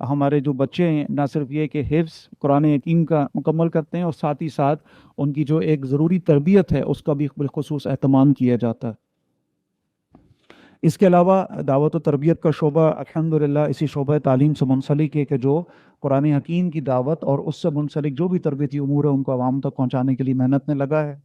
ہمارے جو بچے ہیں نہ صرف یہ کہ حفظ قرآن حکیم کا مکمل کرتے ہیں، اور ساتھ ہی ساتھ ان کی جو ایک ضروری تربیت ہے اس کا بھی بالخصوص اہتمام کیا جاتا ہے۔ اس کے علاوہ دعوت و تربیت کا شعبہ الحمدللہ اسی شعبہ تعلیم سے منسلک ہے کہ جو قرآن حکیم کی دعوت اور اس سے منسلک جو بھی تربیتی امور ہے ان کو عوام تک پہنچانے کے لیے محنت میں لگا ہے۔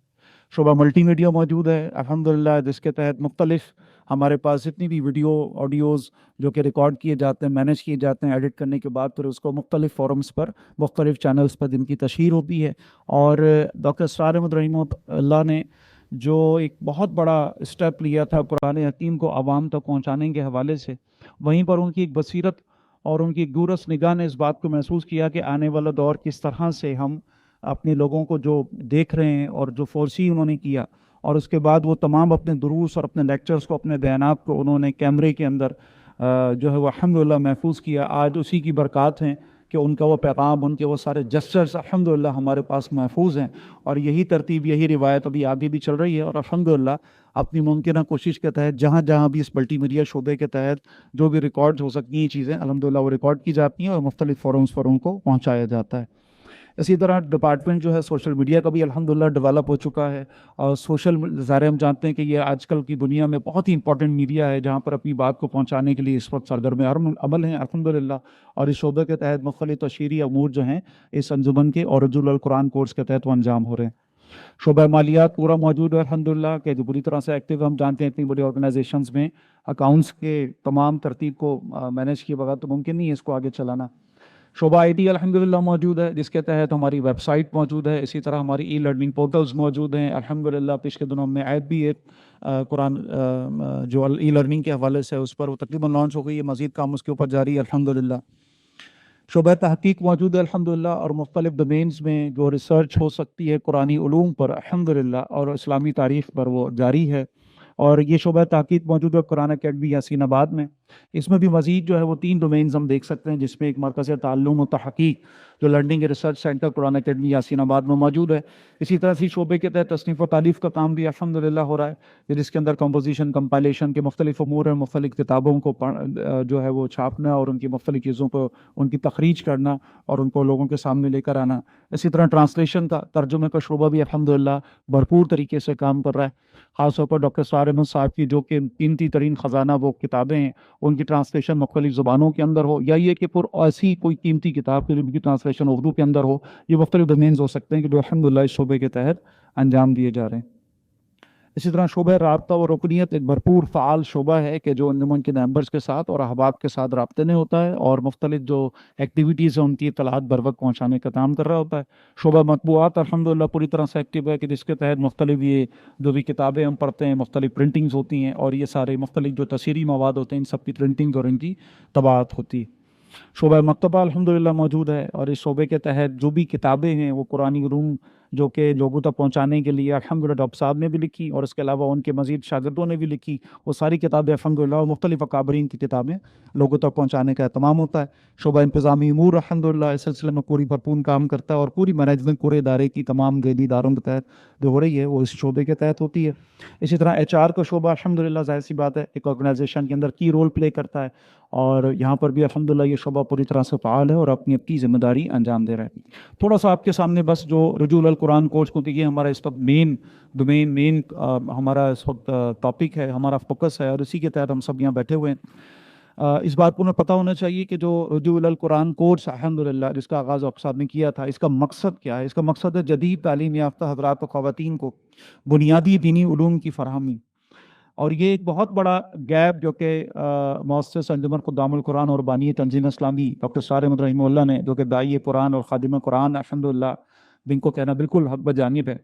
شعبہ ملٹی میڈیا موجود ہے الحمدللہ، جس کے تحت مختلف ہمارے پاس جتنی بھی ویڈیو آڈیوز جو کہ ریکارڈ کیے جاتے ہیں، مینیج کیے جاتے ہیں، ایڈٹ کرنے کے بعد پھر اس کو مختلف فورمز پر، مختلف چینلز پر جن کی تشہیر ہوتی ہے۔ اور ڈاکٹر اسرار احمد رحمہ اللہ نے جو ایک بہت بڑا اسٹیپ لیا تھا قرآن حکیم کو عوام تک پہنچانے کے حوالے سے، وہیں پر ان کی ایک بصیرت اور ان کی ایک دورس نگاہ نے اس بات کو محسوس کیا کہ آنے والا دور کس طرح سے ہم اپنے لوگوں کو جو دیکھ رہے ہیں اور جو فورسی انہوں نے کیا، اور اس کے بعد وہ تمام اپنے دروس اور اپنے لیکچرز کو، اپنے بیانات کو انہوں نے کیمرے کے اندر جو ہے وہ الحمدللہ محفوظ کیا۔ آج اسی کی برکات ہیں کہ ان کا وہ پیغام، ان کے وہ سارے جسچرز الحمدللہ ہمارے پاس محفوظ ہیں، اور یہی ترتیب، یہی روایت ابھی آگے بھی چل رہی ہے۔ اور الحمدللہ اپنی ممکنہ کوشش کے تحت جہاں جہاں بھی اس ملٹی میڈیا شعبے کے تحت جو بھی ریکارڈ ہو سکتی ہیں چیزیں، الحمدللہ وہ ریکارڈ کی جاتی ہیں اور مختلف فورمز پر ان کو پہنچایا جاتا ہے۔ اسی طرح ڈپارٹمنٹ جو ہے سوشل میڈیا کا بھی الحمدللہ ڈیولپ ہو چکا ہے، اور سوشل ظاہر ہم جانتے ہیں کہ یہ آج کل کی دنیا میں بہت ہی امپورٹنٹ میڈیا ہے جہاں پر اپنی بات کو پہنچانے کے لیے اس وقت سرگرم عمل ہیں الحمدللہ۔ اور اس شعبے کے تحت مختلف تشہیری امور جو ہیں اس انجمن کے اور رجل القرآن کورس کے تحت وہ انجام ہو رہے ہیں۔ شعبہ مالیات پورا موجود ہے الحمدللہ، کہ جو بری طرح سے ایکٹیو، ہم جانتے ہیں اتنی بڑی آرگنائزیشنز میں اکاؤنٹس کے تمام ترتیب کو مینیج کیے بغیر تو ممکن نہیں ہے اس کو آگے چلانا۔ شعبہ آئی ٹی الحمدللہ موجود ہے، جس کے تحت ہماری ویب سائٹ موجود ہے، اسی طرح ہماری ای لرننگ پورٹلز موجود ہیں الحمدللہ۔ پچھلے دنوں میں عید بھی ایک قرآن جو ای لرننگ کے حوالے سے اس پر وہ تقریباً لانچ ہو گئی ہے، مزید کام اس کے اوپر جاری ہے الحمدللہ۔ شعبہ تحقیق موجود ہے الحمدللہ، اور مختلف ڈومینز میں جو ریسرچ ہو سکتی ہے قرآنی علوم پر الحمدللہ اور اسلامی تاریخ پر وہ جاری ہے۔ اور یہ شعبہ تحقیق موجود ہے قرآن اکیڈمی یاسین آباد میں۔ اس میں بھی مزید جو ہے وہ 3 ڈومینز ہم دیکھ سکتے ہیں، جس میں ایک مرکز تعلم و تحقیق جو لرننگ ریسرچ سینٹر قرآن اکیڈمی یاسین آباد میں موجود ہے۔ اسی طرح اسی شعبے کے تحت تصنیف و تالیف کا کام بھی الحمدللہ ہو رہا ہے، جس کے اندر کمپوزیشن، کمپائلیشن کے مختلف امور ہیں، مختلف کتابوں کو جو ہے وہ چھاپنا اور ان کی مختلف چیزوں کو ان کی تخریج کرنا اور ان کو لوگوں کے سامنے لے کر آنا۔ اسی طرح ٹرانسلیشن کا، ترجمے کا شعبہ بھی الحمدللہ بھرپور طریقے سے کام کر رہا ہے۔ خاص طور پر ڈاکٹر اسرار احمد صاحب کی جو کہ قیمتی ترین خزانہ وہ کتابیں ہیں، ان کی ٹرانسلیشن مختلف زبانوں کے اندر ہو، یا یہ کہ ایسی کوئی قیمتی کتاب کی ٹرانسلیشن اردو کے اندر ہو، یہ مختلف ڈومینز ہو سکتے ہیں کہ جو الحمدللہ اس شعبے کے تحت انجام دیے جا رہے ہیں۔ اسی طرح شعبہ رابطہ و رکنیت ایک بھرپور فعال شعبہ ہے کہ جو انجمن کے ممبرز کے ساتھ اور احباب کے ساتھ رابطے میں ہوتا ہے، اور مختلف جو ایکٹیویٹیز ہیں ان کی اطلاعات بر وقت پہنچانے کا کام کر رہا ہوتا ہے۔ شعبہ مطبوعات الحمدللہ پوری طرح سے ایکٹیو ہے، کہ جس کے تحت مختلف یہ جو بھی کتابیں ہم پڑھتے ہیں، مختلف پرنٹنگز ہوتی ہیں، اور یہ سارے مختلف جو تصویری مواد ہوتے ہیں ان سب کی پرنٹنگ اور ان کی طباعت ہوتی ہے۔ شعبہ مکتبہ الحمدللہ موجود ہے، اور اس شعبے کے تحت جو بھی کتابیں ہیں وہ قرآنی علوم جو کہ لوگوں تک پہنچانے کے لیے الحمدللہ ڈاکٹر صاحب نے بھی لکھی، اور اس کے علاوہ ان کے مزید شاگردوں نے بھی لکھی، وہ ساری کتابیں الحمدللہ اور مختلف اکابرین کی کتابیں لوگوں تک پہنچانے کا اہتمام ہوتا ہے۔ شعبہ انتظامی امور الحمدللہ اس سلسلے میں پوری بھرپور کام کرتا ہے، اور پوری مینجمنٹ پورے ادارے کی تمام ذیلی اداروں کے تحت جو ہو رہی ہے وہ اس شعبے کے تحت ہوتی ہے۔ اسی طرح HR کا شعبہ الحمدللہ ظاہر سی بات ہے ایک آرگنائزیشن کے اندر کی رول پلے کرتا ہے، اور یہاں پر بھی الحمدللہ یہ شعبہ پوری طرح سے فعال ہے اور اپنی ذمہ داری انجام دے رہا ہے۔ تھوڑا سا آپ کے سامنے بس جو رجول القرآن کورس کو دیکھیے، ہمارا اس وقت مین ہمارا اس وقت ٹاپک ہے، ہمارا فوکس ہے، اور اسی کے تحت ہم سب یہاں بیٹھے ہوئے ہیں۔ اس بات کو ہمیں پتہ ہونا چاہیے کہ جو رجول القرآن کورس الحمدللہ جس کا آغاز آپ صاحب نے کیا تھا، اس کا مقصد کیا ہے؟ اس کا مقصد ہے جدید تعلیم یافتہ حضرات و خواتین کو بنیادی دینی علوم کی فراہمی۔ اور یہ ایک بہت بڑا گیپ جو کہ مؤسس انجمن خدام القرآن اور بانی تنظیم اسلامی ڈاکٹر اسرار احمد رحمہ اللہ نے، جو کہ داعی قرآن اور خادم قرآن الحمدللہ جن کو کہنا بالکل حق بجانب ہے،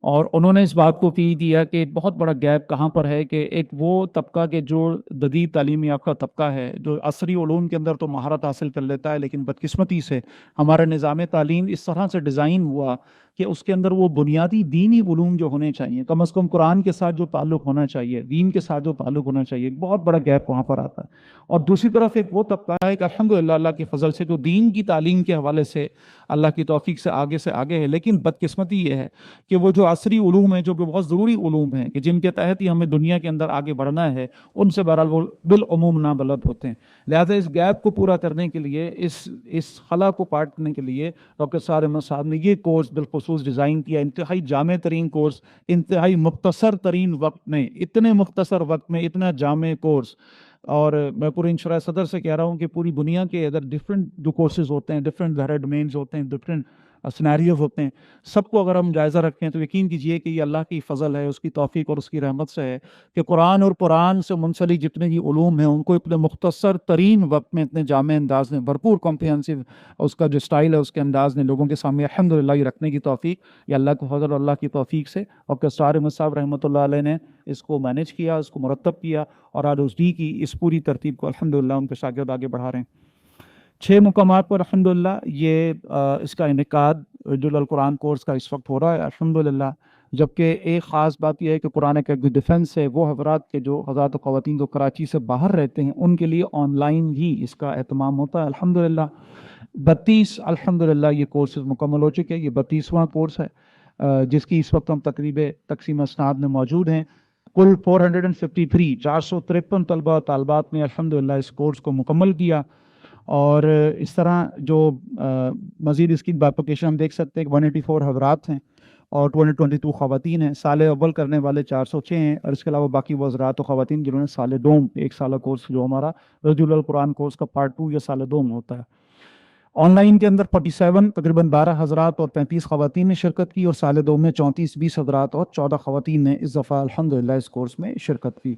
اور انہوں نے اس بات کو فی دیا کہ ایک بہت بڑا گیپ کہاں پر ہے، کہ ایک وہ طبقہ کہ جو جدید تعلیم یافتہ طبقہ ہے، جو عصری علوم کے اندر تو مہارت حاصل کر لیتا ہے، لیکن بدقسمتی سے ہمارا نظام تعلیم اس طرح سے ڈیزائن ہوا کہ اس کے اندر وہ بنیادی دینی علوم جو ہونے چاہیے، کم از کم قرآن کے ساتھ جو تعلق ہونا چاہیے، دین کے ساتھ جو تعلق ہونا چاہیے، ایک بہت بڑا گیپ وہاں پر آتا ہے۔ اور دوسری طرف ایک وہ طبقہ ہے کہ الحمدللہ اللہ کے فضل سے جو دین کی تعلیم کے حوالے سے اللہ کی توفیق سے آگے ہے، لیکن بدقسمتی یہ ہے کہ وہ جو عصری علوم ہیں، جو بہت ضروری علوم ہیں کہ جن کے تحت ہی ہمیں دنیا کے اندر آگے بڑھنا ہے، ان سے بہرحال وہ بالعموم نابلد ہوتے ہیں۔ لہٰذا اس گیپ کو پورا کرنے کے لیے، اس خلا کو پاٹ کرنے کے لیے ڈاکٹر سعد احمد صاحب نے یہ کورس بالخصوص ڈیزائن کیا، انتہائی جامع ترین کورس، انتہائی مختصر ترین وقت میں، اتنے مختصر وقت میں اتنا جامع کورس۔ اور میں پورے انشراح صدر سے کہہ رہا ہوں کہ پوری دنیا کے ادھر ڈفرینٹ جو کورسز ہوتے ہیں، ڈفرینٹ ظاہر ڈومینز ہوتے ہیں، ڈفرینٹ سینیریوز ہوتے ہیں، سب کو اگر ہم جائزہ رکھیں تو یقین کیجئے کہ یہ اللہ کی فضل ہے، اس کی توفیق اور اس کی رحمت سے ہے کہ قرآن اور قرآن سے منسلک جتنے بھی علوم ہیں ان کو اتنے مختصر ترین وقت میں اتنے جامع انداز میں بھرپور کمپریہنسو اس کا جو سٹائل ہے، اس کے انداز نے لوگوں کے سامنے الحمدللہ یہ رکھنے کی توفیق یہ اللہ کے فضل اور اللہ کی توفیق سے، اور ڈاکٹر سعد احمد صاحب رحمۃ اللہ علیہ نے اس کو مینیج کیا، اس کو مرتب کیا، اور آج اس ڈی کی اس پوری ترتیب کو الحمدللہ ان کے شاگرد آگے بڑھا رہے ہیں۔ 6 مقامات پر الحمدللہ یہ اس کا انعقاد جل القرآن کورس کا اس وقت ہو رہا ہے الحمدللہ، جبکہ ایک خاص بات یہ ہے کہ قرآن کا ڈیفنس ہے، وہ حضرات کے جو حضرات و خواتین جو کراچی سے باہر رہتے ہیں ان کے لیے آن لائن ہی اس کا اہتمام ہوتا ہے الحمدللہ۔ 32 الحمدللہ یہ کورسز مکمل ہو چکے، یہ 32واں کورس ہے جس کی اس وقت ہم تقریب تقسیم اسناد میں موجود ہیں۔ کل 453 طلبہ و طالبات نے الحمدللہ اس کورس کو مکمل کیا، اور اس طرح جو مزید اس کی بائفرکیشن ہم دیکھ سکتے ہیں کہ 184 حضرات ہیں اور 222 خواتین ہیں۔ سال اول کرنے والے 406 ہیں، اور اس کے علاوہ باقی وہ حضرات و خواتین جنہوں نے سال دوم، ایک سالہ کورس جو ہمارا رجل القرآن کورس کا پارٹ 2 یا سال دوم ہوتا ہے۔ آن لائن کے اندر 47 تقریباً 12 حضرات اور 35 خواتین نے شرکت کی، اور سال دوم میں 34 20 حضرات اور 14 خواتین نے اس دفعہ الحمدللہ اس کورس میں شرکت کی۔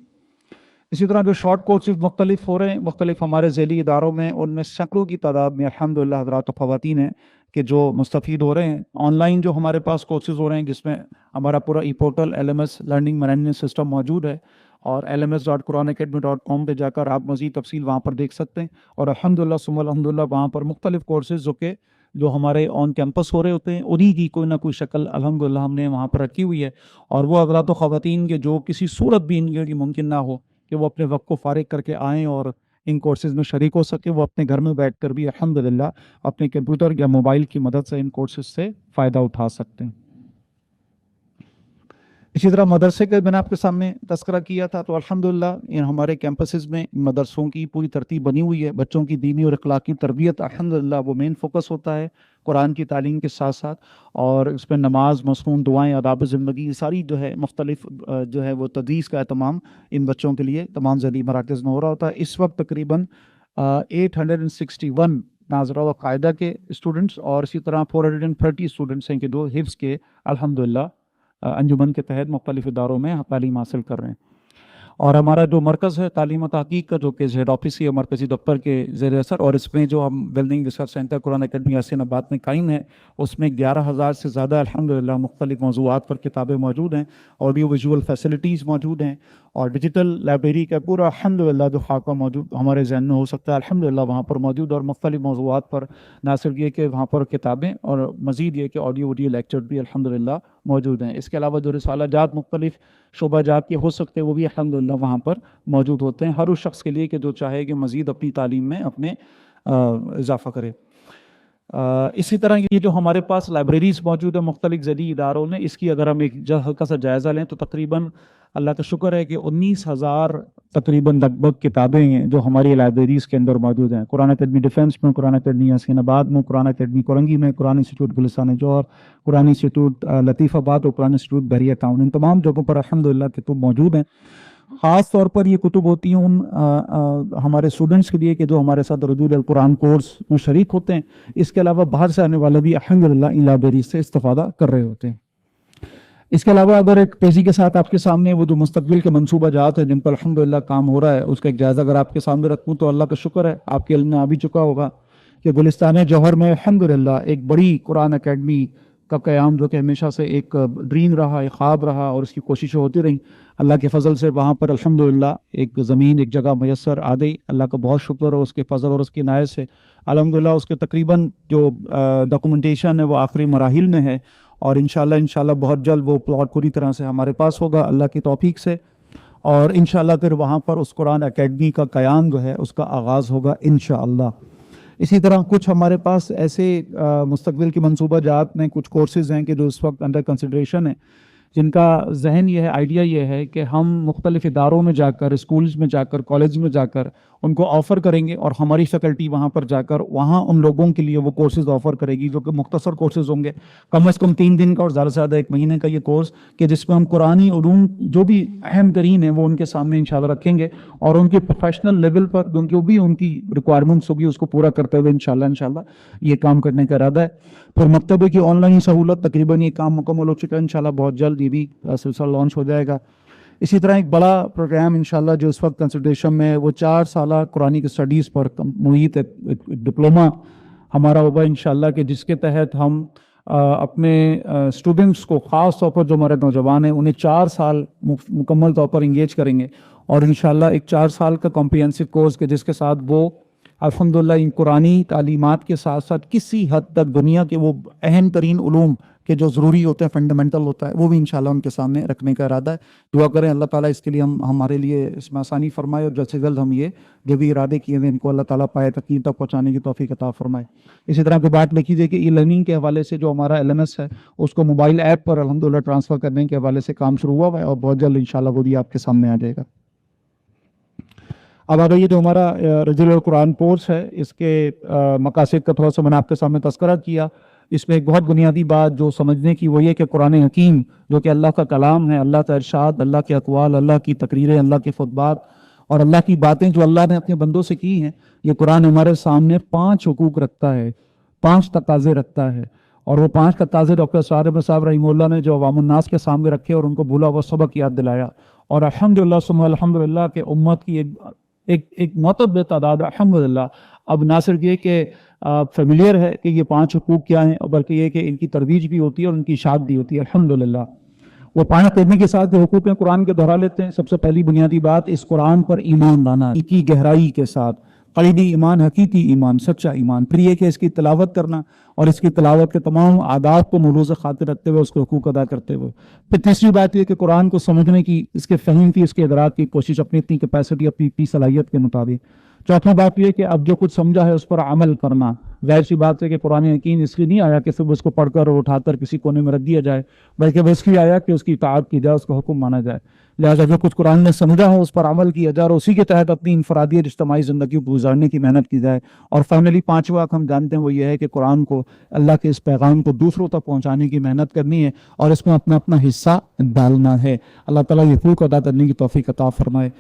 اسی طرح جو شارٹ کورسز مختلف ہو رہے ہیں مختلف ہمارے ذیلی اداروں میں، ان میں سینکڑوں کی تعداد میں الحمدللہ حضرات و خواتین ہیں کہ جو مستفید ہو رہے ہیں۔ آن لائن جو ہمارے پاس کورسز ہو رہے ہیں جس میں ہمارا پورا e portal LMS learning management system موجود ہے، اور lms.quranacademy.com پہ جا کر آپ مزید تفصیل وہاں پر دیکھ سکتے ہیں، اور الحمدللہ ثم الحمدللہ وہاں پر مختلف کورسز جو ہمارے آن کیمپس ہو رہے ہوتے ہیں انہی کی کوئی نہ کوئی شکل الحمدللہ ہم نے وہاں پر رکھی ہوئی ہے، اور وہ حضرات و خواتین کے جو کسی صورت بھی ان کی ممکن نہ ہو کہ وہ اپنے وقت کو فارغ کر کے آئیں اور ان کورسز میں شریک ہو سکے، وہ اپنے گھر میں بیٹھ کر بھی الحمدللہ اپنے کمپیوٹر یا موبائل کی مدد سے ان کورسز سے فائدہ اٹھا سکتے ہیں۔ اسی طرح مدرسے کے میں نے آپ کے سامنے تذکرہ کیا تھا، تو الحمدللہ ہمارے کیمپسز میں مدرسوں کی پوری ترتیب بنی ہوئی ہے، بچوں کی دینی اور اخلاقی تربیت الحمدللہ وہ مین فوکس ہوتا ہے قرآن کی تعلیم کے ساتھ ساتھ، اور اس میں نماز، مصنون دعائیں، آداب زندگی، ساری جو ہے مختلف جو ہے وہ تدریس کا اہتمام ان بچوں کے لیے تمام ذیلی مراکز میں ہو رہا ہوتا ہے۔ اس وقت تقریباً 861 ناظرہ و قاعدہ کے اسٹوڈنٹس اور اسی طرح 430 اسٹوڈنٹس ہیں کہ جو حفظ کے الحمدللہ انجمن کے تحت مختلف اداروں میں تعلیم حاصل کر رہے ہیں۔ اور ہمارا جو مرکز ہے تعلیم و تحقیق کا، جو کہ ہیڈ آفس یا مرکزی دفتر کے زیر اثر، اور اس میں جو ہم بلڈنگ ریسرچ سینٹر قرآن اکیڈمی حسین آباد میں قائم ہے، اس میں 11,000 سے زیادہ الحمدللہ مختلف موضوعات پر کتابیں موجود ہیں، آڈیو ویژول فیسلٹیز موجود ہیں، اور ڈیجیٹل لائبریری کا پورا الحمدللہ جو خاکہ موجود ہمارے ذہن میں ہو سکتا ہے الحمدللہ وہاں پر موجود، اور مختلف موضوعات پر نہ صرف یہ کہ وہاں پر کتابیں، اور مزید یہ کہ آڈیو ویڈیو لیکچر بھی الحمدللہ موجود ہیں۔ اس کے علاوہ جو رسالہ جات مختلف شعبہ جات کے ہو سکتے ہیں وہ بھی الحمدللہ وہاں پر موجود ہوتے ہیں، ہر اس شخص کے لیے کہ جو چاہے کہ مزید اپنی تعلیم میں اپنے اضافہ کرے۔ اسی طرح یہ جو ہمارے پاس لائبریریز موجود ہیں مختلف ذیلی اداروں نے، اس کی اگر ہم ایک ہلکا سا جائزہ لیں تو تقریباً اللہ کا شکر ہے کہ 19,000 تقریباً لگ بھگ کتابیں ہیں جو ہماری لائبریریز کے اندر موجود ہیں، قرآن اکیڈمی ڈیفنس میں، قرآن اکیڈمی حسین آباد میں، قرآن اکیڈمی کورنگی میں، قرآن انسٹیٹیوٹ گلستان جوہر، قرآن انسٹیٹیوٹ لطیف آباد اور قرآن انسٹیٹیوٹ بحریہ ٹاؤن، ان تمام جگہوں پر الحمدللہ کتب موجود ہیں۔ خاص طور پر یہ کتب ہوتی ہیں ان ہمارے اسٹوڈنٹس کے لیے کہ جو ہمارے ساتھ رجول القرآن کورس میں شریک ہوتے ہیں، اس کے علاوہ باہر سے آنے والے بھی الحمدللہ ان لائبریری سے استفادہ کر رہے ہوتے ہیں۔ اس کے علاوہ اگر ایک تیزی کے ساتھ آپ کے سامنے وہ جو مستقبل کے منصوبہ جات ہیں جن پر الحمدللہ کام ہو رہا ہے اس کا ایک جائزہ اگر آپ کے سامنے رکھوں تو اللہ کا شکر ہے آپ کے علم میں آ بھی چکا ہوگا کہ گلستان جوہر میں الحمدللہ ایک بڑی قرآن اکیڈمی کا قیام جو کہ ہمیشہ سے ایک ڈریم رہا، ایک خواب رہا، اور اس کی کوششیں ہوتی رہیں، اللہ کے فضل سے وہاں پر الحمدللہ ایک زمین، ایک جگہ میسر آ گئی۔ اللہ کا بہت شکر ہے اس کے فضل اور اس کی عنایت سے الحمدللہ اس کے تقریباً جو ڈاکومنٹیشن ہے وہ آخری مراحل میں ہے، اور انشاءاللہ بہت جلد وہ پلاٹ پوری طرح سے ہمارے پاس ہوگا اللہ کی توفیق سے، اور انشاءاللہ پھر وہاں پر اس قرآن اکیڈمی کا قیام جو ہے اس کا آغاز ہوگا انشاءاللہ۔ اسی طرح کچھ ہمارے پاس ایسے مستقبل کی منصوبہ جات میں کچھ کورسز ہیں کہ جو اس وقت انڈر کنسیڈریشن ہیں، جن کا ذہن یہ ہے، آئیڈیا یہ ہے کہ ہم مختلف اداروں میں جا کر، اسکولز میں جا کر، کالج میں جا کر ان کو آفر کریں گے، اور ہماری فیکلٹی وہاں پر جا کر وہاں ان لوگوں کے لیے وہ کورسز آفر کرے گی، جو کہ مختصر کورسز ہوں گے، کم از کم 3 دن کا اور زیادہ سے زیادہ 1 مہینے کا یہ کورس، کہ جس میں ہم قرآنی علوم جو بھی اہم ترین ہیں وہ ان کے سامنے انشاءاللہ رکھیں گے، اور ان کے پروفیشنل لیول پر جو بھی ان کی ریکوائرمنٹس ہوگی اس کو پورا کرتے ہوئے انشاءاللہ یہ کام کرنے کا ارادہ ہے۔ پھر مکتبے کی آن لائن سہولت، تقریباً یہ کام مکمل ہو چکا ہے، انشاءاللہ بہت جلد یہ بھی سلسلہ لانچ ہو جائے گا۔ اسی طرح ایک بڑا پروگرام انشاءاللہ جو اس وقت کنسیڈریشن میں ہے، وہ 4 سالہ قرآنی اسٹڈیز پر محیط ایک ڈپلومہ ہمارا ہوگا انشاءاللہ، کہ جس کے تحت ہم اپنے اسٹوڈنٹس کو، خاص طور پر جو ہمارے نوجوان ہیں، انہیں 4 سال مکمل طور پر انگیج کریں گے، اور انشاءاللہ ایک 4 سال کا کمپریہنسو کورس کے جس کے ساتھ وہ الحمدللہ ان قرآنی تعلیمات کے ساتھ ساتھ کسی حد تک دنیا کے وہ اہم ترین علوم کے جو ضروری ہوتے ہیں، فنڈامنٹل ہوتا ہے، وہ بھی انشاءاللہ ان کے سامنے رکھنے کا ارادہ ہے۔ دعا کریں اللہ تعالیٰ اس کے لیے ہمارے لیے اس میں آسانی فرمائے، اور جلد سے جلد ہم یہ جو بھی ارادے کیے ہیں ان کو اللہ تعالیٰ پائے تقین تک پہنچانے کی توفیق عطا فرمائے۔ اسی طرح کی بات لکھی جائے کہ ای لرننگ کے حوالے سے جو ہمارا LMS ہے اس کو موبائل ایپ پر الحمدللہ ٹرانسفر کرنے کے حوالے سے کام شروع ہوا ہے، اور بہت جلد انشاءاللہ وہ بھی آپ کے سامنے آ جائے گا۔ اب آگے یہ جو ہمارا ریگولر قرآن کورس ہے، اس کے مقاصد کا تھوڑا سا میں نے آپ کے سامنے تذکرہ کیا۔ اس میں ایک بہت بنیادی بات جو سمجھنے کی وہ یہ کہ قرآن حکیم جو کہ اللہ کا کلام ہے، اللہ کا ارشاد، اللہ کے اقوال، اللہ کی تقریریں، اللہ کے خطبات اور اللہ کی باتیں جو اللہ نے اپنے بندوں سے کی ہیں، یہ قرآن ہمارے سامنے 5 حقوق رکھتا ہے، 5 تقاضے رکھتا ہے، اور وہ 5 تقاضے ڈاکٹر سعد احمد صاحب رحمہ اللہ نے جو عوام الناس کے سامنے رکھے اور ان کو بھولا ہوا سبق یاد دلایا، اور الحمدللہ ثم الحمدللہ کہ امت کی ایک معتبر تعداد الحمدللہ اب نہ صرف یہ کہ فیملیئر ہے کہ یہ 5 حقوق کیا ہیں، بلکہ یہ کہ ان کی ترویج بھی ہوتی ہے اور ان کی اشاعت بھی ہوتی ہے الحمدللہ۔ وہ 5 قیدنے کے ساتھ جو حقوق ہیں قرآن کے دہرا لیتے ہیں۔ سب سے پہلی بنیادی بات، اس قرآن پر ایمان لانا کی گہرائی کے ساتھ، قلبی ایمان، حقیقی ایمان، سچا ایمان۔ پھر یہ کہ اس کی تلاوت کرنا اور اس کی تلاوت کے تمام آداب کو ملحوظ خاطر رکھتے ہوئے اس کے حقوق ادا کرتے ہوئے۔ پھر تیسری بات یہ کہ قرآن کو سمجھنے کی، اس کے فہم کی، اس کے ادراک کی کوشش اپنی اتنی کیپیسٹی، اپنی صلاحیت کے مطابق۔ چوتھی بات یہ کہ اب جو کچھ سمجھا ہے اس پر عمل کرنا۔ ظاہر سی بات ہے کہ قرآن حکیم اس لیے نہیں آیا کہ صرف اس کو پڑھ کر اور اٹھا کر کسی کونے میں رکھ دیا جائے، بلکہ وہ اس لیے آیا کہ اس کی اطاعت کی جائے، اس کا حکم مانا جائے۔ لہٰذا جو کچھ قرآن نے سمجھا ہو اس پر عمل کیا جائے، اور اسی کے تحت اپنی انفرادی اور اجتماعی زندگی کو گزارنے کی محنت کی جائے۔ اور فائنلی 5واں ہم جانتے ہیں وہ یہ ہے کہ قرآن کو، اللہ کے اس پیغام کو دوسروں تک پہنچانے کی محنت کرنی ہے اور اس میں اپنا اپنا حصہ ڈالنا ہے۔ اللہ تعالیٰ یہ حقوق ادا کرنے کی توفیق عطا فرمائے۔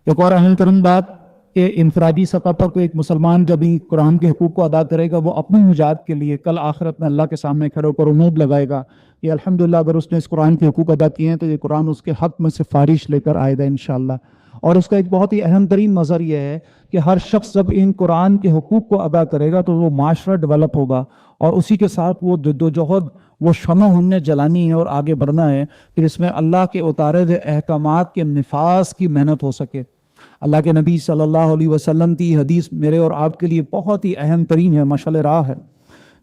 ایک اور اہم ترین بات کہ انفرادی سطح پر کوئی ایک مسلمان جب ہی قرآن کے حقوق کو ادا کرے گا، وہ اپنی نجات کے لیے کل آخرت میں اللہ کے سامنے کھڑے ہو کر امید لگائے گا کہ الحمدللہ اگر اس نے اس قرآن کے حقوق ادا کیے ہیں تو یہ قرآن اس کے حق میں سفارش لے کر آئے گا انشاءاللہ۔ اور اس کا ایک بہت ہی اہم ترین مظہر یہ ہے کہ ہر شخص جب ان قرآن کے حقوق کو ادا کرے گا تو وہ معاشرہ ڈیولپ ہوگا، اور اسی کے ساتھ وہ جدوجہد، وہ شمع ہم نے جلانی ہے اور آگے بڑھنا ہے کہ اس میں اللہ کے اتارے ہوئے احکامات کے نفاذ کی محنت ہو سکے۔ اللہ کے نبی صلی اللہ علیہ وسلم کی حدیث میرے اور آپ کے لیے بہت ہی اہم ترین ہے، مشعل راہ ہے،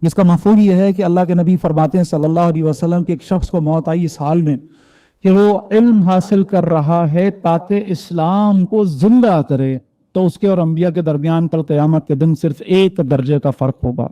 جس کا مفہوم یہ ہے کہ اللہ کے نبی فرماتے ہیں صلی اللہ علیہ وسلم کہ ایک شخص کو موت آئی اس حال میں کہ وہ علم حاصل کر رہا ہے تاکہ اسلام کو زندہ کرے، تو اس کے اور انبیاء کے درمیان کل قیامت کے دن صرف 1 درجے کا فرق ہوگا۔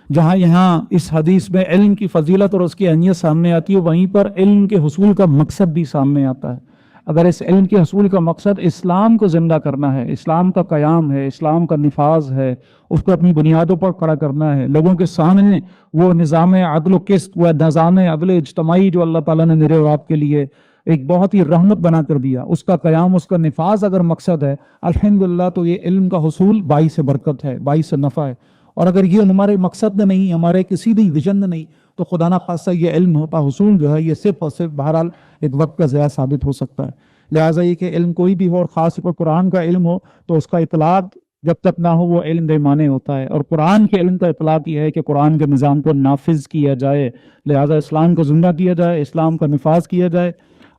جہاں یہاں اس حدیث میں علم کی فضیلت اور اس کی اہمیت سامنے آتی ہے، وہیں پر علم کے حصول کا مقصد بھی سامنے آتا ہے۔ اگر اس علم کے حصول کا مقصد اسلام کو زندہ کرنا ہے، اسلام کا قیام ہے، اسلام کا نفاذ ہے، اس کو اپنی بنیادوں پر کھڑا کرنا ہے، لوگوں کے سامنے وہ نظام عدل و قسط، وہ نظام عدل اجتماعی جو اللہ تعالیٰ نے میرے اور آپ کے لیے ایک بہت ہی رحمت بنا کر دیا، اس کا قیام، اس کا نفاذ اگر مقصد ہے الحمدللہ، تو یہ علم کا حصول باعث برکت ہے، باعث نفع ہے۔ اور اگر یہ ہمارے مقصد میں نہیں، ہمارے کسی بھی ویژن میں نہیں، تو خدا نہ خواستہ یہ علم کا حصول جو ہے یہ صرف اور صرف بہرحال ایک وقت کا ضیاع ثابت ہو سکتا ہے۔ لہٰذا یہ کہ علم کوئی بھی ہو، اور خاص طور پر قرآن کا علم ہو، تو اس کا اطلاق جب تک نہ ہو وہ علم بے معنی ہوتا ہے، اور قرآن کے علم کا اطلاق یہ ہے کہ قرآن کے نظام کو نافذ کیا جائے، لہٰذا اسلام کو زندہ کیا جائے، اسلام کا نفاذ کیا جائے۔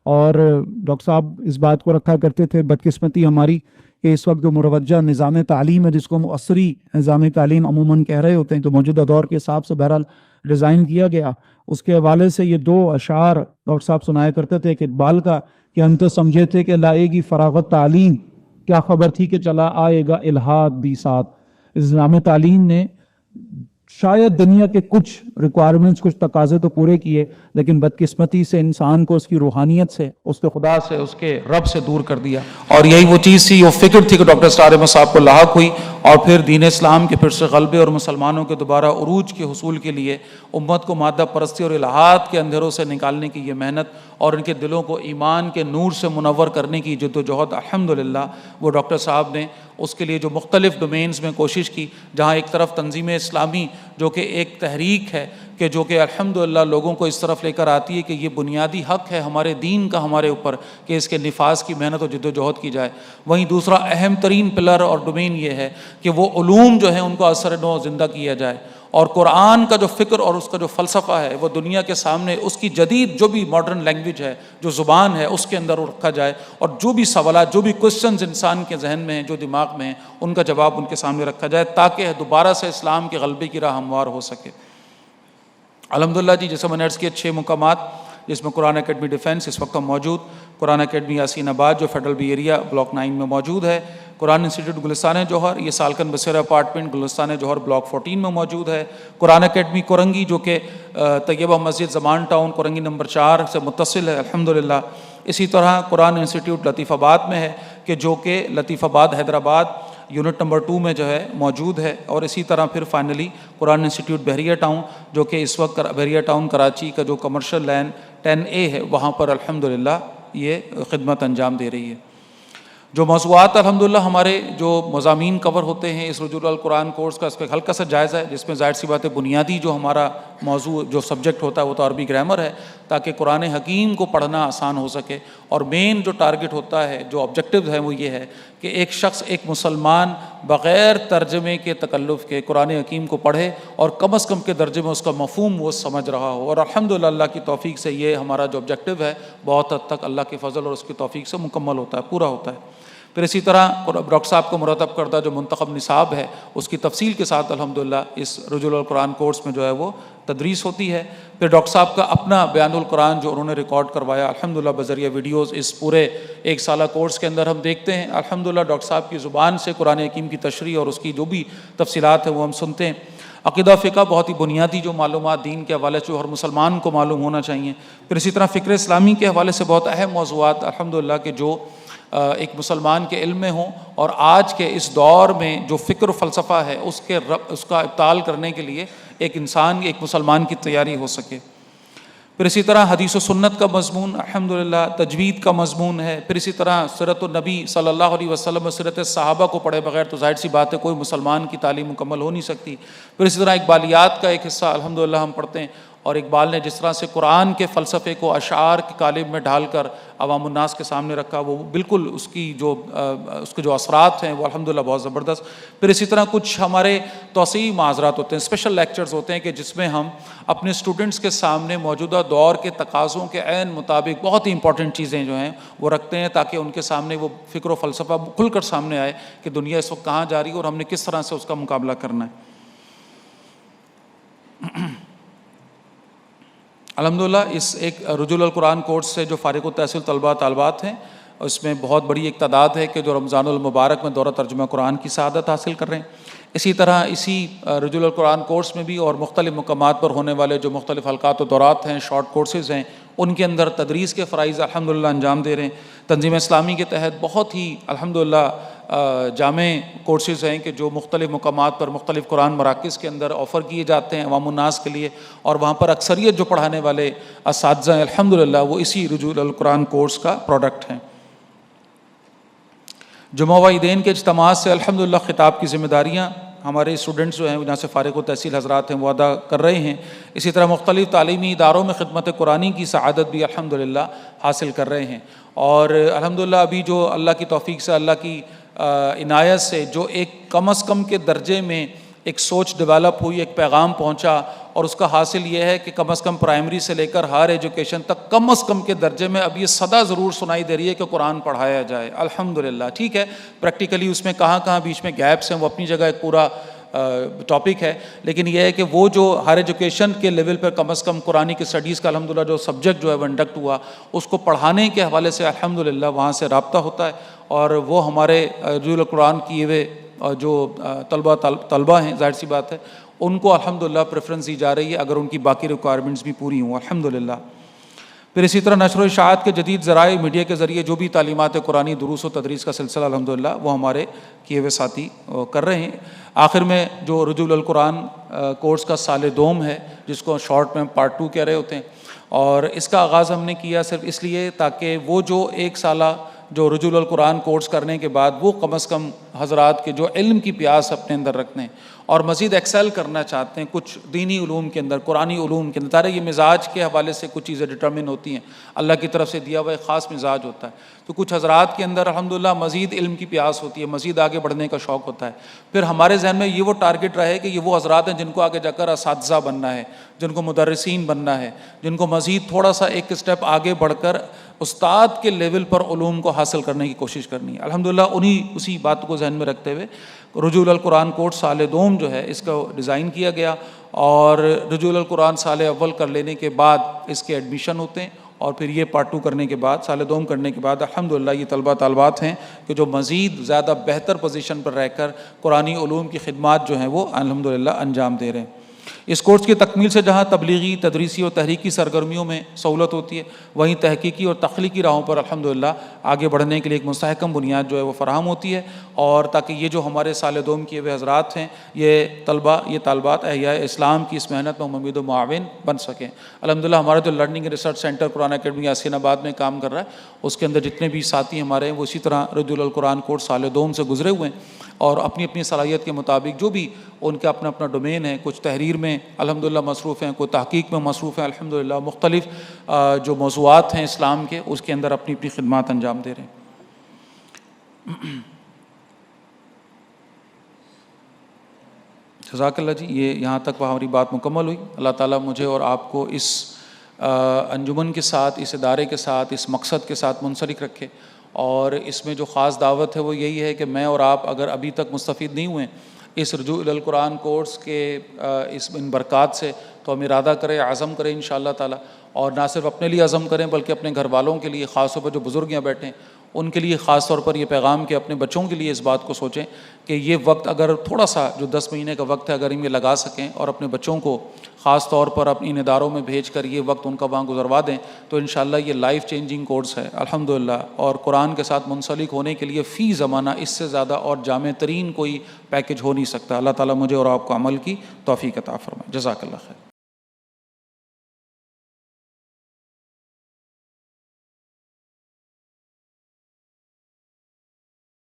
اور ڈاکٹر صاحب اس بات کو رکھا کرتے تھے، بدقسمتی ہماری کہ اس وقت جو مروجہ نظام تعلیم ہے، جس کو ہم عصری نظام تعلیم عموماً کہہ رہے ہوتے ہیں، تو موجودہ دور کے حساب سے بہرحال ڈیزائن کیا گیا، اس کے حوالے سے یہ 2 اشعار ڈاکٹر صاحب سنایا کرتے تھے کہ اقبال کا کہ انت سمجھے تھے کہ لائے گی فراغت تعلیم، کیا خبر تھی کہ چلا آئے گا الہاد بھی ساتھ۔ نظام تعلیم نے شاید دنیا کے کچھ ریکوائرمنٹس، کچھ تقاضے تو پورے کیے، لیکن بدقسمتی سے انسان کو اس کی روحانیت سے، اس کے خدا سے، اس کے رب سے دور کر دیا۔ اور یہی وہ چیز تھی، وہ فکر تھی کہ ڈاکٹر اسرار احمد صاحب کو لاحق ہوئی، اور پھر دین اسلام کے پھر سے غلبے اور مسلمانوں کے دوبارہ عروج کے حصول کے لیے امت کو مادہ پرستی اور الہات کے اندھیروں سے نکالنے کی یہ محنت، اور ان کے دلوں کو ایمان کے نور سے منور کرنے کی جد و جہد، الحمدللہ وہ ڈاکٹر صاحب نے اس کے لیے جو مختلف ڈومینز میں کوشش کی، جہاں ایک طرف تنظیم اسلامی جو کہ ایک تحریک ہے کہ جو کہ الحمدللہ لوگوں کو اس طرف لے کر آتی ہے کہ یہ بنیادی حق ہے ہمارے دین کا ہمارے اوپر کہ اس کے نفاذ کی محنت و جد و جہد کی جائے، وہیں دوسرا اہم ترین پلر اور ڈومین یہ ہے کہ وہ علوم جو ہیں ان کو اثر نو زندہ کیا جائے، اور قرآن کا جو فکر اور اس کا جو فلسفہ ہے وہ دنیا کے سامنے اس کی جدید جو بھی ماڈرن لینگویج ہے، جو زبان ہے، اس کے اندر رکھا جائے، اور جو بھی سوالات، جو بھی کوسچنز انسان کے ذہن میں ہیں، جو دماغ میں ہیں، ان کا جواب ان کے سامنے رکھا جائے تاکہ دوبارہ سے اسلام کے غلبے کی راہ ہموار ہو سکے۔ الحمدللہ جی، جیسے میں نے عرض کیا 6 مقامات جس میں قرآن اکیڈمی ڈیفنس اس وقت موجود، قرآن اکیڈمی یاسین آباد جو فیڈرل بی ایریا بلاک 9 میں موجود ہے، قرآن انسٹیٹیوٹ گلستان جوہر یہ سالکن بصیرہ اپارٹمنٹ گلستان جوہر بلاک 14 میں موجود ہے، قرآن اکیڈمی کورنگی جو کہ طیبہ مسجد زمان ٹاؤن کورنگی نمبر 4 سے متصل ہے الحمدللہ۔ اسی طرح قرآن انسٹیٹیوٹ لطیف آباد میں ہے کہ جو کہ لطیف آباد حیدرآباد یونٹ نمبر 2 میں جو ہے موجود ہے، اور اسی طرح پھر فائنلی قرآن انسٹیٹیوٹ بحریہ ٹاؤن جو کہ اس وقت بحریہ ٹاؤن کراچی کا جو کمرشل لین 10A ہے وہاں پر الحمدللہ یہ خدمت انجام دے رہی ہے۔ جو موضوعات الحمدللہ ہمارے جو مضامین کور ہوتے ہیں اس رجوع القرآن کورس کا، اس کا ایک ہلکا سا جائزہ ہے جس میں ظاہر سی بات ہے بنیادی جو ہمارا موضوع جو سبجیکٹ ہوتا ہے وہ تو عربی گرامر ہے تاکہ قرآن حکیم کو پڑھنا آسان ہو سکے، اور مین جو ٹارگٹ ہوتا ہے، جو آبجیکٹیو ہے وہ یہ ہے کہ ایک شخص، ایک مسلمان بغیر ترجمے کے تکلف کے قرآن حکیم کو پڑھے اور کم از کم کے درجے میں اس کا مفہوم وہ سمجھ رہا ہو، اور الحمدللہ اللہ کی توفیق سے یہ ہمارا جو آبجیکٹیو ہے بہت حد تک اللہ کے فضل اور اس کی توفیق سے مکمل ہوتا ہے، پورا ہوتا ہے۔ پھر اسی طرح ڈاکٹر صاحب کو مرتب کردہ جو منتخب نصاب ہے اس کی تفصیل کے ساتھ الحمدللہ اس رجوع القرآن کورس میں جو ہے وہ تدریس ہوتی ہے۔ پھر ڈاکٹر صاحب کا اپنا بیان القرآن جو انہوں نے ریکارڈ کروایا الحمدللہ بذریعہ ویڈیوز، اس پورے 1 سالہ کورس کے اندر ہم دیکھتے ہیں الحمدللہ ڈاکٹر صاحب کی زبان سے قرآن حکیم کی تشریح اور اس کی جو بھی تفصیلات ہیں وہ ہم سنتے ہیں۔ عقیدہ فقہ بہت ہی بنیادی جو معلومات دین کے حوالے سے ہر مسلمان کو معلوم ہونا چاہیے۔ پھر اسی طرح فکر اسلامی کے حوالے سے بہت اہم موضوعات الحمدللہ کہ جو ایک مسلمان کے علم میں ہوں، اور آج کے اس دور میں جو فکر و فلسفہ ہے اس کا ابطال کرنے کے لیے ایک انسان، ایک مسلمان کی تیاری ہو سکے۔ پھر اسی طرح حدیث و سنت کا مضمون الحمدللہ، تجوید کا مضمون ہے۔ پھر اسی طرح سیرت النبی صلی اللہ علیہ وسلم و سیرت صحابہ کو پڑھے بغیر تو ظاہر سی بات ہے کوئی مسلمان کی تعلیم مکمل ہو نہیں سکتی۔ پھر اسی طرح اقبالیات کا ایک حصہ الحمدللہ ہم پڑھتے ہیں، اور اقبال نے جس طرح سے قرآن کے فلسفے کو اشعار کے قالب میں ڈھال کر عوام الناس کے سامنے رکھا، وہ بالکل اس کے جو اثرات ہیں وہ الحمدللہ بہت زبردست۔ پھر اسی طرح کچھ ہمارے توسیعی معاذرات ہوتے ہیں، اسپیشل لیکچرز ہوتے ہیں کہ جس میں ہم اپنے اسٹوڈنٹس کے سامنے موجودہ دور کے تقاضوں کے عین مطابق بہت ہی امپورٹنٹ چیزیں جو ہیں وہ رکھتے ہیں تاکہ ان کے سامنے وہ فکر و فلسفہ کھل کر سامنے آئے کہ دنیا اس وقت کہاں جا رہی ہے اور ہم نے کس طرح سے اس کا مقابلہ کرنا ہے۔ الحمدللہ اس ایک رجوع القرآن کورس سے جو فارغ التحصیل طلباء طالبات ہیں اس میں بہت بڑی ایک تعداد ہے کہ جو رمضان المبارک میں دورہ ترجمہ قرآن کی سعادت حاصل کر رہے ہیں۔ اسی طرح اسی رجوع القرآن کورس میں بھی اور مختلف مقامات پر ہونے والے جو مختلف حلقات و دورات ہیں، شارٹ کورسز ہیں، ان کے اندر تدریس کے فرائض الحمدللہ انجام دے رہے ہیں۔ تنظیم اسلامی کے تحت بہت ہی الحمدللہ جامع کورسز ہیں کہ جو مختلف مقامات پر مختلف قرآن مراکز کے اندر آفر کیے جاتے ہیں عوام الناس کے لیے، اور وہاں پر اکثریت جو پڑھانے والے اساتذہ ہیں الحمدللہ وہ اسی رجوع القرآن کورس کا پروڈکٹ ہیں۔ جمعہ و عیدین کے اجتماعات سے الحمدللہ خطاب کی ذمہ داریاں ہمارے اسٹوڈنٹس جو ہیں جہاں سے فارغ التحصیل حضرات ہیں وہ ادا کر رہے ہیں۔ اسی طرح مختلف تعلیمی اداروں میں خدمت قرآنی کی سعادت بھی الحمدللہ حاصل کر رہے ہیں، اور الحمدللہ ابھی جو اللہ کی توفیق سے، اللہ کی عنایت سے جو ایک کم از کم کے درجے میں ایک سوچ ڈیولپ ہوئی، ایک پیغام پہنچا، اور اس کا حاصل یہ ہے کہ کم از کم پرائمری سے لے کر ہائر ایجوکیشن تک کم از کم کے درجے میں اب یہ صدا ضرور سنائی دے رہی ہے کہ قرآن پڑھایا جائے الحمدللہ۔ ٹھیک ہے، پریکٹیکلی اس میں کہاں کہاں بیچ میں گیپس ہیں وہ اپنی جگہ ایک پورا ٹاپک ہے، لیکن یہ ہے کہ وہ جو ہائر ایجوکیشن کے لیول پر کم از کم قرآن کی اسٹڈیز کا الحمدللہ جو سبجیکٹ جو ہے وہ انڈکٹ ہوا، اس کو پڑھانے کے حوالے سے الحمدللہ وہاں سے رابطہ ہوتا ہے، اور وہ ہمارے رجوع القرآن کیے ہوئے جو طلبہ ہیں، ظاہر سی بات ہے ان کو الحمدللہ پریفرنس دی جا رہی ہے، اگر ان کی باقی ریکوائرمنٹس بھی پوری ہوں الحمدللہ۔ پھر اسی طرح نشر و اشاعت کے جدید ذرائع میڈیا کے ذریعے جو بھی تعلیمات قرآنی دروس و تدریس کا سلسلہ الحمدللہ وہ ہمارے کیے ہوئے ساتھی کر رہے ہیں۔ آخر میں جو رجوع القرآن کورس کا سال دوم ہے، جس کو شارٹ میں پارٹ 2 کہہ رہے ہوتے ہیں، اور اس کا آغاز ہم نے کیا صرف اس لیے تاکہ وہ جو ایک سالہ جو رجوع القرآن کورس کرنے کے بعد وہ کم از کم حضرات کے جو علم کی پیاس اپنے اندر رکھتے ہیں اور مزید ایکسل کرنا چاہتے ہیں کچھ دینی علوم کے اندر، قرآنی علوم کے اندر، تارے یہ مزاج کے حوالے سے کچھ چیزیں ڈٹرمن ہوتی ہیں، اللہ کی طرف سے دیا ہوا ایک خاص مزاج ہوتا ہے، تو کچھ حضرات کے اندر الحمدللہ مزید علم کی پیاس ہوتی ہے، مزید آگے بڑھنے کا شوق ہوتا ہے۔ پھر ہمارے ذہن میں یہ وہ ٹارگٹ رہے کہ یہ وہ حضرات ہیں جن کو آگے جا کر اساتذہ بننا ہے، جن کو مدرسین بننا ہے، جن کو مزید تھوڑا سا ایک اسٹیپ آگے بڑھ کر استاد کے لیول پر علوم کو حاصل کرنے کی کوشش کرنی ہے۔ الحمدللہ اسی بات کو ذہن میں رکھتے ہوئے رجوع القرآن کورس سال دوم جو ہے اس کو ڈیزائن کیا گیا، اور رجوع القرآن سال اول کر لینے کے بعد اس کے ایڈمیشن ہوتے ہیں، اور پھر یہ پارٹ 2 کرنے کے بعد سال دوم کرنے کے بعد الحمدللہ یہ طلبہ طالبات ہیں کہ جو مزید زیادہ بہتر پوزیشن پر رہ کر قرآنی علوم کی خدمات جو ہیں وہ الحمدللہ انجام دے رہے ہیں۔ اس کورس کی تکمیل سے جہاں تبلیغی، تدریسی اور تحریکی سرگرمیوں میں سہولت ہوتی ہے، وہیں تحقیقی اور تخلیقی راہوں پر الحمدللہ آگے بڑھنے کے لیے ایک مستحکم بنیاد جو ہے وہ فراہم ہوتی ہے، اور تاکہ یہ جو ہمارے سال دوم کیے ہوئے حضرات ہیں، یہ طلبہ، یہ طالبات احیاء اسلام کی اس محنت میں ممید و معاون بن سکیں۔ الحمدللہ ہمارا جو learning and research centre Quran academy Yasin آباد میں کام کر رہا ہے، اس کے اندر جتنے بھی ساتھی ہمارے ہیں وہ اسی طرح رجوع القرآن کورس سال دوم سے گزرے ہوئے ہیں، اور اپنی اپنی صلاحیت کے مطابق جو بھی ان کا اپنا اپنا ڈومین ہے، کچھ تحریر میں الحمدللہ مصروف ہیں، کوئی تحقیق میں مصروف ہیں، الحمدللہ مختلف جو موضوعات ہیں اسلام کے اس کے اندر اپنی اپنی خدمات انجام دے رہے ہیں۔ جزاک اللہ جی، یہ یہاں تک ہماری بات مکمل ہوئی۔ اللہ تعالیٰ مجھے اور آپ کو اس انجمن کے ساتھ، اس ادارے کے ساتھ، اس مقصد کے ساتھ منسلک رکھے، اور اس میں جو خاص دعوت ہے وہ یہی ہے کہ میں اور آپ اگر ابھی تک مستفید نہیں ہوئے اس رجوع القرآن کورس کے ان برکات سے، تو ہم ارادہ کریں، عزم کریں انشاءاللہ تعالیٰ، اور نہ صرف اپنے لیے عزم کریں بلکہ اپنے گھر والوں کے لیے، خاص طور پر جو بزرگ یہاں بیٹھے ہیں ان کے لیے خاص طور پر یہ پیغام کہ اپنے بچوں کے لیے اس بات کو سوچیں کہ یہ وقت اگر تھوڑا سا جو 10 مہینے کا وقت ہے اگر ان میں لگا سکیں اور اپنے بچوں کو خاص طور پر اپنی ان اداروں میں بھیج کر یہ وقت ان کا وہاں گزروا دیں، تو انشاءاللہ یہ لائف چینجنگ کورس ہے الحمدللہ، اور قرآن کے ساتھ منسلک ہونے کے لیے فی زمانہ اس سے زیادہ اور جامع ترین کوئی پیکج ہو نہیں سکتا۔ اللہ تعالیٰ مجھے اور آپ کو عمل کی توفیق عطا فرمائے۔ جزاک اللہ خیر۔